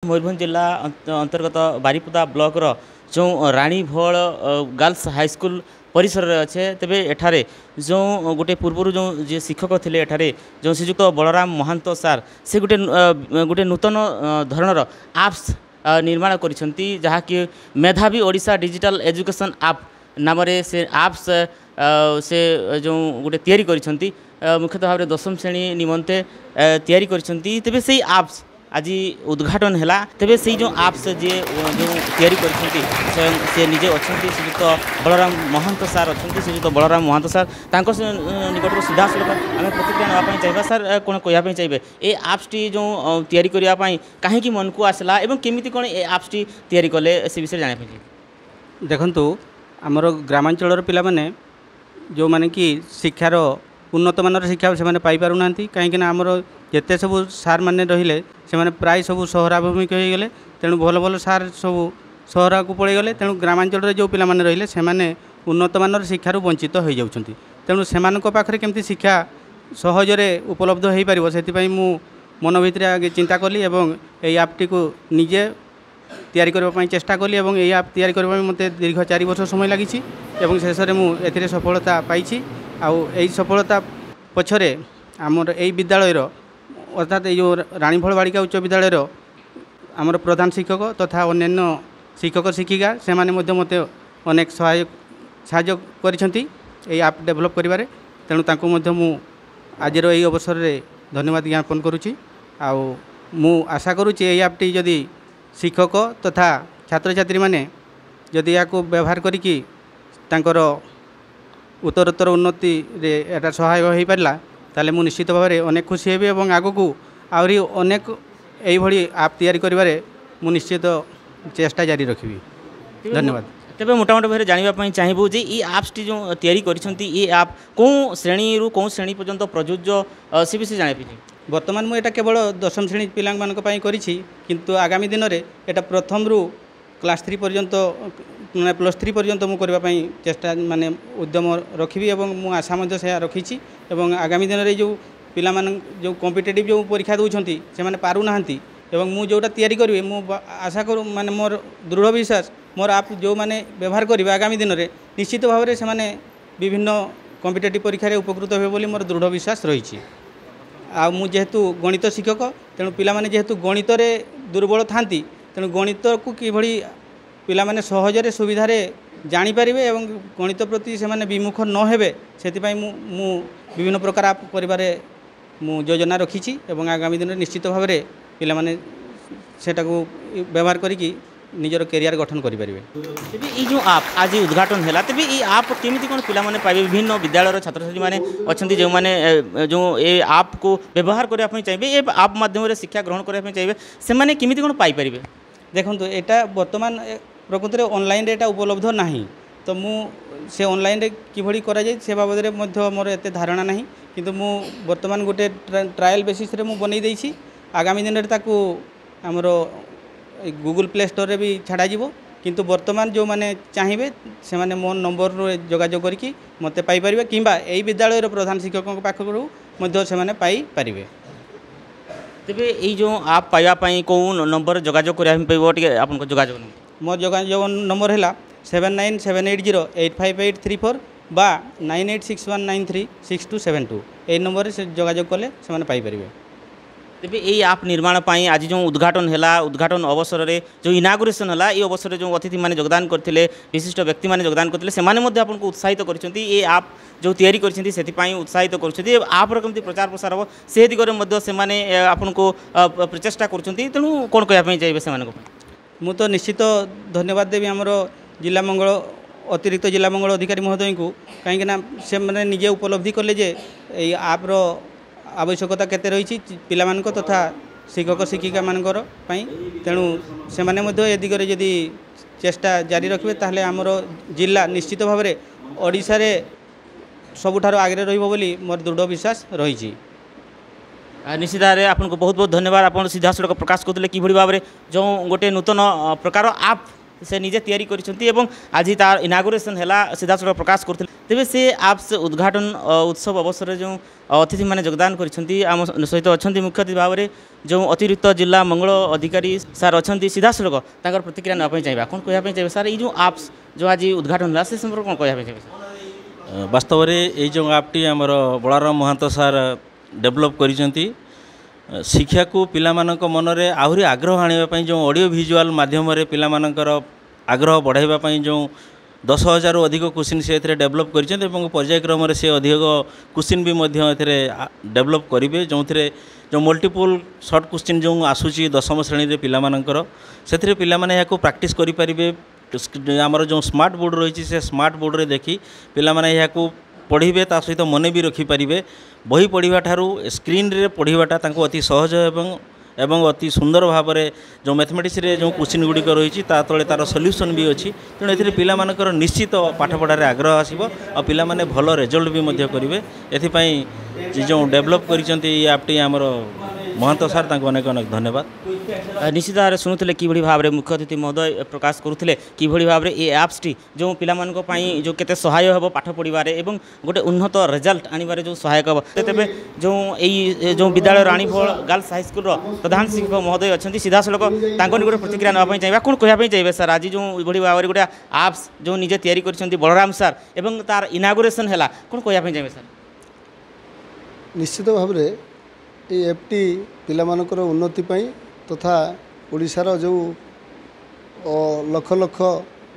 मयूरभंज जिला अंतर्गत बारीपदा ब्लॉक जो रानी भोल गर्ल्स हाईस्कूल परिसर में अच्छे तेरे एठारे जो गोटे पूर्वर जो जे शिक्षक थे एठारे जो श्रीजुक्त बलराम महांत सार से गोटे गोटे नूतन धरणर आप्स निर्माण करिसेंती जहाँकि मेधावी ओडिशा डिजिटल एजुकेशन आप नाम से आप्स से जो गोटे तैयारी करिसेंती मुख्यतः भाव में 10वीं श्रेणी निमंते तैयारी करिसेंती तेबे से आप्स आज उद्घाटन है तेबे से जो आप्स जे जो तैयारी करिसेंती से निजे अच्छे श्रीजुक्त बलराम महंत सार अच्छा श्रीजुक्त बलराम महंत सार तांको निकट सीधा सड़क आम प्रतिक्रिया नापी चाहिए सार कौन कहवाई चाहिए ए आप्सटी जो तैयारी करने कहीं मन को आसला एवं केमी कौन ए आप्सटी तैयारी कले से विषय जाना देखु आमर ग्रामांचल पिला माने जो माने कि शिक्षार उन्नत मानर शिक्षा से पाइपार ना कहीं आमर जिते सब सार मैंने रहिले से प्राय सब सहराभिमुखी हो गले तेणु भल भल सार सब सहरा को पड़े गले तेणु ग्रामांचल जो पिला माने रहिले से उन्नत मानर शिक्षार वंचित हो जाउछंती तेणु सेमानक पाखरे केमती शिक्षा सहजरे उपलब्ध हो पारिबो सेति मु मन भितर आगे चिंता कली एवं एई आपटी को निजे तैयारी करने चेष्टा कली एवं एई आप तैयारी करने मत दीर्घ 4 वर्ष समय लगी शेष में मुझे सफलता पाई आई सफलता पछरे आमर यही विद्यालय अर्थात ये रानीभोल बालिका उच्च विद्यालय आमर प्रधान शिक्षक तथा अन्यान्य शिक्षक शिक्षिका से मत अनेक साहाय्य करिसेंती एई आप डेभलप करिबारे तेणु तांको मध्य मु आजिर एई अवसर में धन्यवाद ज्ञापन करुच्ची मु आशा करुच्ची एई आपटी जदि शिक्षक तथा छात्र छात्री माने जदि या व्यवहार करिकी तांकर उत्तरोत्तर उन्नति रे एटा सहायक हो पारला ताले मु निश्चित भाव में अनेक खुशी हेबी एवं आगकू आहरी अनेक यही आप तैयारी करिबारे मु निश्चित चेष्टा जारी रखिबी। धन्यवाद। तेबे मोटामोटी भाव जानापी चाहबू जे ये आप्सटी जो तैयारी करिसेंती ये आप कौ श्रेणी रु कौ श्रेणी पर्यंत प्रযোज्य से विषय जानापी बर्तमान मुझे केवल 10वीं श्रेणी पिलांक किंतु आगामी दिन में एटा प्रथम रु क्लास 3 पर्यंत मैं +3 पर्यंत मुझे चेष्टा माने उद्यम रखी और मु आशा से रखी और आगामी दिन में जो पिला जो कॉम्पिटिटिव जो परीक्षा दौरान से पारु ना एवं मु जोटा तैयारी करी मु आशा करूँ माने मोर दृढ़ विश्वास मोर आप जो माने व्यवहार करेंगे आगामी दिन में निश्चित भाव में से विभिन्न कॉम्पिटिटिव परीक्षा उपकृत हे बोली मोर दृढ़ विश्वास रही आ मु जेहेतु गणित शिक्षक तेणु पिला माने जेहेतु गणित रे दुर्बल थांती तेणु गणित को किभली पिला माने सहजरे सुविधारे जानी पारिबे एवं गणित प्रति से माने विमुख न हेबे सेति मु विभिन्न प्रकार आप करिबारे मु योजना रखिछि एवं आगामी दिन निश्चित भाव में पिला माने सेटा को व्यवहार करिकी निजर कैरियर गठन करें। तेबे ये जो आप आज उद्घाटन है तेबे ये आप केमी कौन पिला माने पाइबे विभिन्न विद्यालय छात्र छात्री मैंने अच्छा जो मैंने जो ये आप को व्यवहार करने चाहिए ये आप माध्यम शिक्षा ग्रहण करने चाहिए से मैंने केमी कौन पाइपर देखो यहाँ बर्तमान प्रकृत में ऑनलाइन एटा उपलब्ध ना तो मु से ऑनलाइन किभली करा जाए से बाबद में मोर एत धारणा ना किंतु मु बर्तमान गोटे ट्रायल बेसिस रे मु बनई देछि आगामी दिन में ताकू आमर गूगल प्ले स्टोर रे भी छाड़ा जीवो किंतु वर्तमान जो माने चाहिए से माने मो नंबर जोगाजोग करके मते पाई परिबे किंबा एई विद्यालय रो प्रधान शिक्षकों पाखरु मध्य से माने पाई परिबे। तेबे एई जो आप पाइबा पई को नंबर जोगाजोग करिया पइबो टिके आपन को जोगाजोग मो जोगाजोग नंबर हैला 7978085834 बा 9861936272 एई नंबर से जोगाजोग कले से माने पाई परिबे। तेबे यही आप निर्माण पाई आज जो उद्घाटन है उद्घाटन अवसर में जो इनागुरेसन है ये अवसर जो अतिथि मैंने योगदान करते विशिष्ट व्यक्ति मैंने योगदान करते से आपको उत्साहित करछंती ये आप जो तैयारी करछंती सेति उत्साहित करछंती आपर केमती प्रचार प्रसार हो से दिगरे मध्य से माने आपनको प्रचेष्टा करछंती तेणु कोन कहया चाहिए से मु तो निश्चित धन्यवाद देवी आमर जिला मंगल अतिरिक्त जिला मंगल अधिकारी महोदय को कहीं से मैंने निजे उपलब्धि कले जे आप्र आवश्यकता केते रही पिलामान तथा शिक्षक शिक्षिका मानकर तेणु से माने दिगरे जदि चेष्टा जारी रखिए ताहले आमर जिला निश्चित भाव में ओडिशा रे सबुठार आगे रहिबो बोली मोर दृढ़ विश्वास रही। निश्चित भाव में आपको बहुत बहुत धन्यवाद। आप सीधा सड़क प्रकाश करते कि भाव में जो गोटे नूतन प्रकार आप से निजे तैयारी करिसेंती एवं आज तार इनागुरेशन हैला सीधासख प्रकाश करथिले तेबे से एप्स उद्घाटन उत्सव अवसर जो अतिथि माने योगदान करिसेंती आम सहित अछंती मुख्य अतिथि भाव में जो अतिरिक्त जिला मंगल अधिकारी सार अछंती सीधासख ताकर प्रतिक्रिया ना पई चाहिबा कोन कहया पई चाहिबा सर ई जो एप्स जो आज उद्घाटन होला से संपर्क कोन कहया पई चाहिबा वास्तव में ये जो आपटी आमर बलराम महांत सार डेभलप करिसेंती शिक्षा को पिला मानक मन रे आहुरी आग्रह आने जो ऑडियो विजुअल माध्यम रे पिला मानकर आग्रह बढ़ाइबा जो 10,000 अधिक क्वेश्चन से डेभलप कर पर्यायक्रम से अधिक क्वेश्चन भी डेभलप करेंगे जो थे जो मल्टीपल सर्ट क्वेश्चन जो आसूची 10वीं श्रेणी पिला मानकर से पिला माने याको प्रैक्टिस करि परिबे आमर जो स्मार्ट बोर्ड रही से स्मार्ट बोर्ड रे देखी पिला माने याको पढ़िबे ता सहित मन भी रखिपारे बही पढ़ा ठारू स्क्रीन रे पढ़ाटा तांको अति सहज एवं अति सुंदर भाव में जो मैथमेटिक्स रे जो क्वेश्चन गुड़िक रही तले तार सल्यूशन भी अच्छी तेणु ए पिला मानकर निश्चित पाठ पढ़ार आग्रह आसो और पिला माने भल रिजल्ट भी करेंगे एथि जो डेभलप करिसेंती आपटी आमर महंत सार तांको अनेक अनेक धन्यवाद निश्चित भाव में शुणुले कि भाव में मुख्य अतिथि महोदय प्रकाश करुले कि भाव में ये एप्सटी जो पिला मानक पई जो केते सहाय हो पाठ पढ़ारे एवं गोटे उन्नत रिजल्ट आनिबारे जो सहायक हम तेबे जो यही जो विद्यालय रानीभोल गर्ल्स हाईस्कूल प्रधान शिक्षक महोदय अच्छा सीधासख गोटे प्रतिक्रिया नापी चाहिए कौन कहना चाहिए सर आज जो यही भाव में गोटे एप्स जो निजे तैयारी कर बलराम सार एवं तार इनागुरेशन है कौन कहना चाहिए सर निश्चित भाव में ये एपटी पिला मानकर उन्नति तथा ओडिशार जो लक्ष लक्ष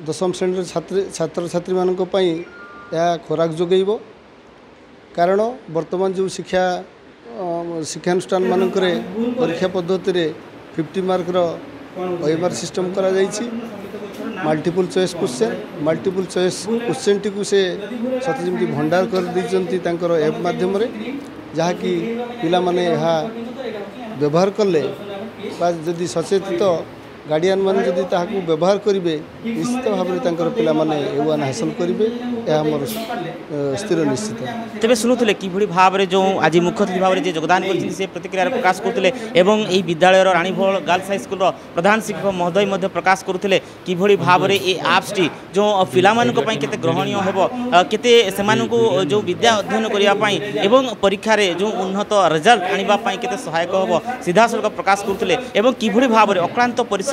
10वीं श्रेणी छात्र छात्री मानक यह खोराक जोगेब कारण वर्तमान जो शिक्षानुष्ठान मानक परीक्षा पद्धति रे 50 मार्कर OMR सिस्टम करा जाइछि मल्टीपल चॉइस क्वेश्चन टी को से सते जमी भंडार कर दैछंती तांकर ऐप माध्यम रे जहाँकि पिला माने यहाँ व्यवहार कले जदि सचेतित गार्डियन मैंने जदि ताकू व्यवहार करेंगे निश्चित भाव में पिला माने A1 हासिल करेंगे यह मोर स्थिर निश्चित तेज शुणुले कि भाव में जो आज मुख्य अतिथि भाव में योगदान कर प्रतिक्रिया प्रकाश करते यही विद्यालय रानीभोल गर्ल्स हाईस्कूल प्रधान शिक्षक महोदय प्रकाश करुले कि भाव में ये एप्सटी जो पिला केते ग्रहणीय हो केते जो विद्या अध्ययन करने एवं परीक्षा रे जो उन्नत रिजल्ट आने केते सहायक हो सीधासख प्रकाश करते कि भाव में अक्लांत परिश्रम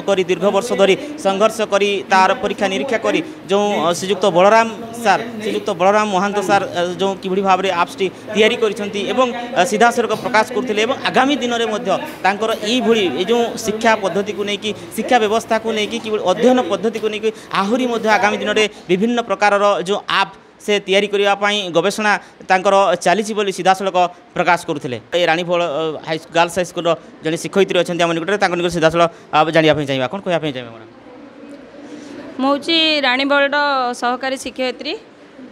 करी दीर्घ वर्ष धरी संघर्ष करी तार परीक्षा निरीक्षा करी जो श्रीजुक्त बलराम महांत सार जो कि भाव में एप्सटी तैयारी करिसेंती एवं सीधासख प्रकाश करते आगामी दिन में जो शिक्षा पद्धति को लेकिन शिक्षा व्यवस्था को लेकिन अध्ययन पद्धति को लेकिन आहरी आगामी दिन में विभिन्न प्रकार जो आप से तैयारी करने गवेषणा चली सीधासख प्रकाश करुले रानीभोल गर्ल्स हाईस्कूल जड़े शिक्षयित्री अच्छा आम निकट सीधासख जानापी चाहिए कौन कहना चाहिए मैडम मुझे रानीभोल सहकारी शिक्षयित्री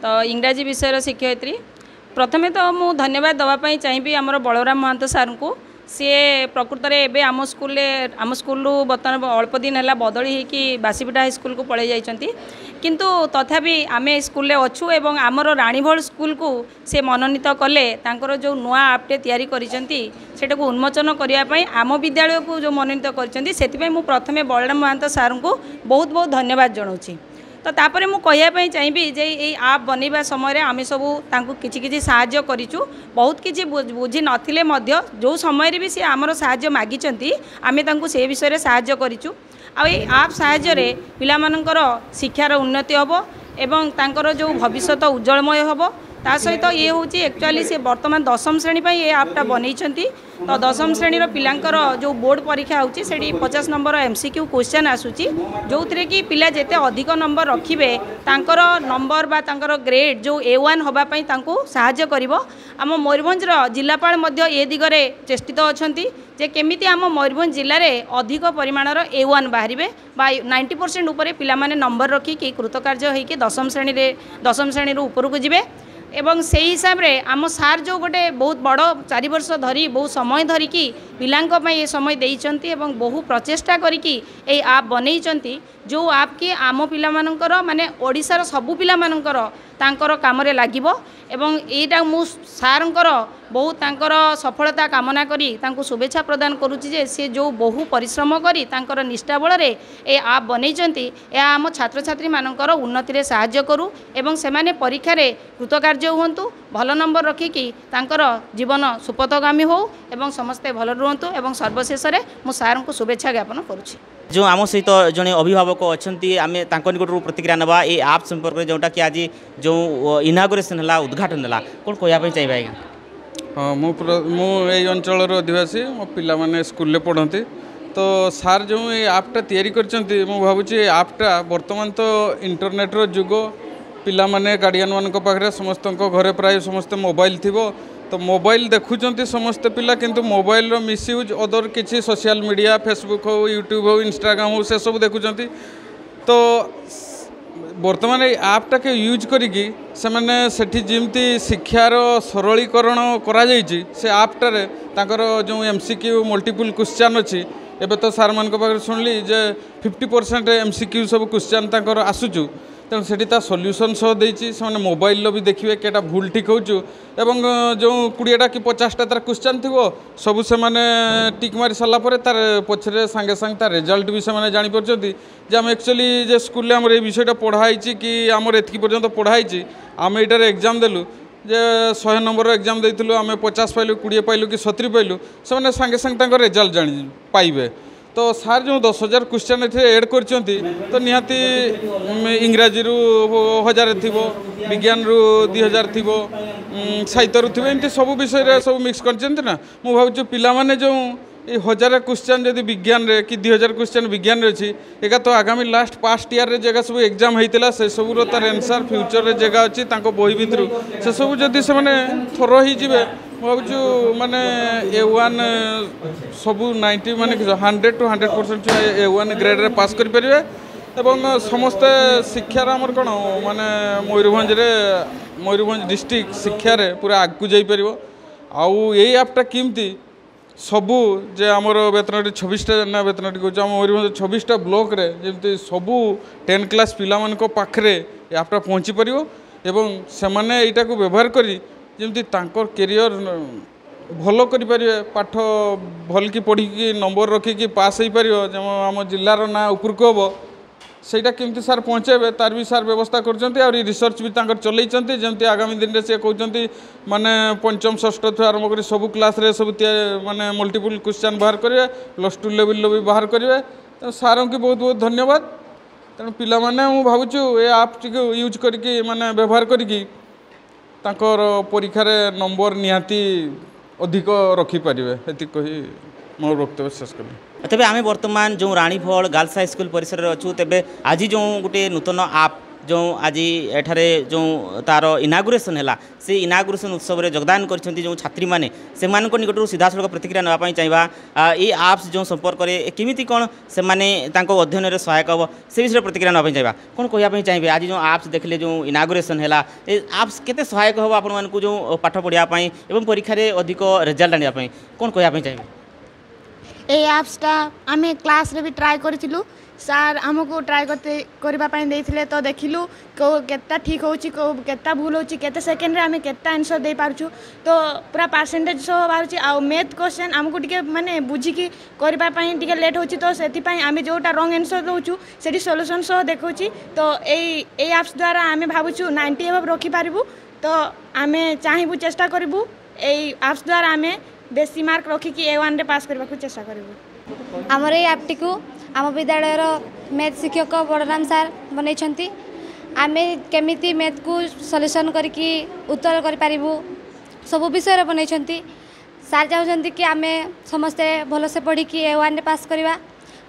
तो इंग्राजी विषय शिक्षयित्री प्रथमे तो मु धन्यवाद दवाई चाहिए आमर बलराम महांत सार को सी प्रकृत में आम स्कूल बर्तमान अल्प दिन है बदली होकि बासीपिटा हाईस्कूल को पलि जाइछंती किंतु तथापि आम स्कूल अच्छु एवं आमर रानीभोल स्कूल को से मनोनीत कले तांकर जो नुआ आपटे तैयारी करिसेंती सेटा को उन्मोचन करने आम विद्यालय को जो मनोनीत करिसेंती मु प्रथमे बलराम महांत सार को बहुत बहुत धन्यवाद जनाऊँगी तो तापर मु कहयापी चाहिए जे ये आप बनवा समय आम सब किसी साहाय्य करिचु बहुत किसी बुझी नथिले मध्य जो समय भी सी आमर साहाय्य मागिचंती आमे तांको से विषय साहाय्य करिचु आ ये आप साहाय्य रे पिला मानकर शिक्षार उन्नति होबो एवं तांकर जो भविष्य उज्जवलमय होबो ता सहित ये हूँ एक्चुअली से वर्तमान 10वीं श्रेणी ये आपटा बनईचंती तो 10वीं श्रेणीर पिलांकर जो बोर्ड परीक्षा होची सेठी 50 नंबर MCQ क्वेश्चन आसूची जो थे कि पिला जेते अधिक नंबर रखिबे तांकर नंबर बा तांकर ग्रेड जो A1 होबा पई तांको सहाय्य करिवो आम मयूरभंज जिलापाल मध्य ए दिगरे चेष्टित अछंती जे केमिति आम मयूरभंज जिले में अधिक परिमाणर A1 बाहरिबे बा 90% उपरे पिला माने नंबर रखी कि कृतकार्य होइके 10वीं श्रेणी ऊपर को जिबे एवं से हिसाब रे आम सार जो गोटे बहुत बड़ 4 वर्ष धरी बहुत समय धरिकी पिलांक ये समय देइचंती एवं बहु प्रचेष्टा करिकी आप बनईचंती जो आप कि आम पिला मानकर माने ओडिशार सबु पिला मानकर तांकर कामरे लागिबो एवं एटा मु सारंकर बहुत तांकर सफलता कामना करी तांको शुभेच्छा प्रदान करुच्ची जे से जो बहु परिश्रम करी तांकर निष्ठा बल रे ए आप बनैचंती ए आम छात्र छात्री मानकर उन्नति रे सहाय्य करू एवं सेमाने परीक्षा रे कृतकार्य हुंतु भल नंबर रखिकी तांकर जीवन सुपथगामी हो एवं समस्ते भल रुहंतु एवं सर्वशेष रे मु सारंको शुभेच्छा ज्ञापन करुच्ची। जो आम सहित जड़े अभिभावक अच्छा आम निकटर प्रतिक्रिया ना ये आप संपर्क में जोटा कि आज जो इनागुरेसन है उद्घाटन है कौन कहना चाहिए आज्ञा? हाँ मुझे अंचल अधिवासी मो पिला माने स्कूल पढ़ती तो सार जो ये आपटा तैयारी करछंती मु भाबुची आपटा वर्तमान तो इंटरनेट रो जुग पिला माने गार्डियन मानक पाखरे समस्त घरे प्राय समस्त मोबाइल थिबो तो मोबाइल देखुंत समस्त पिला किंतु मोबाइल रो मिसयूज अदर किसी सोशल मीडिया फेसबुक हो यूट्यूब हो इंस्टाग्राम हो से सब देखुंत तो वर्तमान आपटा के यूज करिकी से माने सेठी जिमती शिक्षार सरलीकरण करा जायछि से आपटारे तांकर जो एमसीक्यू मल्टीपल क्वेश्चन अछि एबे तो सार मान पाखरे सुनली जे 50% एमसीक्यू सब क्वेश्चन तांकर आसुचु तेणु सेठी ता सॉल्यूशन सह देछि से मोबाइल भी देखिए केटा भूल ठीक होचु एवं जो 20टा कि 50टा तार क्वेश्चन थिबो सब से माने टिक मारी साला परे तार पछरे संगे संग तार रिजल्ट भी से माने जानि परछथि जे हम एक्चुअली जे स्कूल ले हमर ए विषयटा पढ़ाइछि कि हमर एतकी पर्यंत पढ़ाइछि हम एटार एग्जाम देलु जे 100 नंबर एग्जाम देइथिलु हम 50 पाइलु 20 पाइलु कि 70 पाइलु से माने संगे संग तांकर रिजल्ट जानि पाइबे तो सार जो 10,000 क्वेश्चन एड कर तो निहाती इंग्राजी रु 1000 थी विज्ञान रु 2000 थी साहित्य रु थी एमती सब विषय सब मिक्स कर मु भाव पिला माने जो ये 1000 क्वेश्चन जदि विज्ञान रे कि 2000 क्वेश्चन विज्ञान रे अछि एका तो आगामी लास्ट पास्ट ईयर रे जगह सब एग्जाम हेतिला से सब रो तार आंसर फ्यूचर रे जगह अछि तांको बही भितरु से सब जदि से माने थरो ही जिवे भावुँ माने A1 सबू 90 माने 100 to 100% A1 ग्रेड रे पास कर परिवे एवं समस्त शिक्षार आमर कौन माने मयूरभंज डिस्ट्रिक्ट शिक्षा रे पूरा आगू जाई परिवो आउ यही आपटा किमती सबू जे आमर बेतनटी 26टा ना बेतनटी कहूँ आम मयूरभंज 26टा ब्लॉक रे जमती सबू 10 क्लास पिला मान पाखरे आपटा पहुँची परिवो एवं से माने एटा को व्यवहार करी जमती तांकर कैरियर भल करि परिवे पाठ भल की पढ़ी की नंबर रखिकी पास हो पार आम जिलार ना उपरक हम ସେଇଟା କେମିତି ସାର୍ ପହଞ୍ଚାଇବେ ତାର ବି ସାର୍ ବ୍ୟବସ୍ଥା କରୁଛନ୍ତି ଆଉ ରିସର୍ଚ୍ଚ ବି ତାଙ୍କର ଚଲେଇଛନ୍ତି ଯେମିତି ଆଗାମୀ ଦିନରେ ସେ କହୁଛନ୍ତି ମାନେ ପଞ୍ଚମ ଷଷ୍ଠଠୁ ଆରମ୍ଭ କରି ସବୁ କ୍ଲାସ୍ରେ ସବୁ ମାନେ ମଲ୍ଟିପୁଲ୍ କ୍ୱେଶ୍ଚନ୍ ବାହାର କରିବେ +2 ଲେଭେଲ୍ର ବି ବାହାର କରିବେ ତେଣୁ ସାର୍ଙ୍କୁ ବହୁତ ବହୁତ ଧନ୍ୟବାଦ ତେଣୁ ପିଲାମାନେ ମୁଁ ଭାବୁଛୁ ଏ ଆପ୍ଟିକୁ ୟୁଜ୍ କରିକି ମାନେ ବ୍ୟବହାର କରିକି ତାଙ୍କର ପରୀକ୍ଷାରେ ନମ୍ବର ନିହାତି ଅଧିକ ରଖିପାରିବେ ଏତିକି କହି ମୋ ବକ୍ତବ୍ୟ ଶେଷ କଲି। तेबे आम बर्तमान जो रानीफल गर्ल्स हाई स्कूल परिसर में अच्छु तेबे आज जो गोटे नूतन आप जो आज एठारे जो तार इनागुरेसन है से इनागुरेसन उत्सव में योगदान कर जो छात्री मैंने से निकट सीधा सड़क प्रतिक्रिया नापी चाहिए ये आप्स जो संपर्क में केमी कौन से अध्ययन में सहायक हम से विषय प्रतिक्रिया नापी चाहिए कौन कहना चाहिए आज जो आप्स देखले जो इनागुरेसन है आप्स केते सहायक हम आपण जो पाठ पढ़ाई और परीक्षा अधिक रिजल्ट आने कौन कहना चाहिए? ए एप्सटा आम क्लास रे भी ट्राई करूँ सार आमको ट्राई करते तो देखिलु केता ठीक होची केता भूल होची केते सेकेंड रे आम केता आंसर दे पारछु तो पूरा परसेंटेज सह बाहर आ मैथ क्वेश्चन आमको टिके माने बुझिकी करबा पई टिके लेट होची तो सेति पई आम जोटा रॉन्ग आंसर दउछु सेठी सॉल्यूशन सह देखौची तो ए एप्स द्वारा आम भाबुछु 90 एबव रखि पारिबु तो आम चाहिबु चेष्टा करिबु ए एप्स द्वारा आम बेसी मार्क रखिकी A1 रे पास करबा को चेष्टा करिबु। हमर ए एप्टी को आम विद्यालय मैथ शिक्षक बड़राम सार बनै छंती आमे केमिति मैथ को सॉल्यूशन करके उत्तर कर पारिबु सब विषय रे बनै छंती सार चाहछंती कि आमे समस्ते भलो से पढ़ी कि A1 रे पास करबा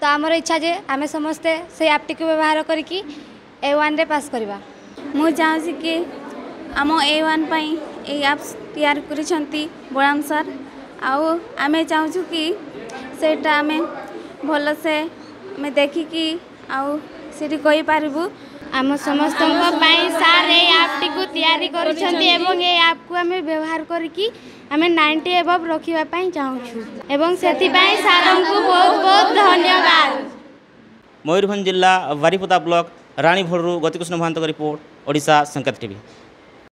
तो हमर इच्छा जे आमे समस्ते से एप्टी को व्यवहार करके A1 रे पास करबा। मु चाहछि कि आम A1 पई ए एप्स तैयार करि छंती बड़राम सर आउ आमे चाहूँ कि सेटा आमे भल से आमे देखिकी आउ सेठी कहि पारिबु आम समस्त सार ए एप्टी को तैयारी करुछंती एवं ए ऐप को आमे व्यवहार करके आमे 90 एबव रखिबा पई चाहूँ एवं सेति पई सारंकु बहुत बहुत धन्यवाद। मयूरभंज जिला बारीपदा ब्लॉक रानीभोलू गतिकृष्ण महांत रिपोर्ट ओडिशा संकेत टीवी।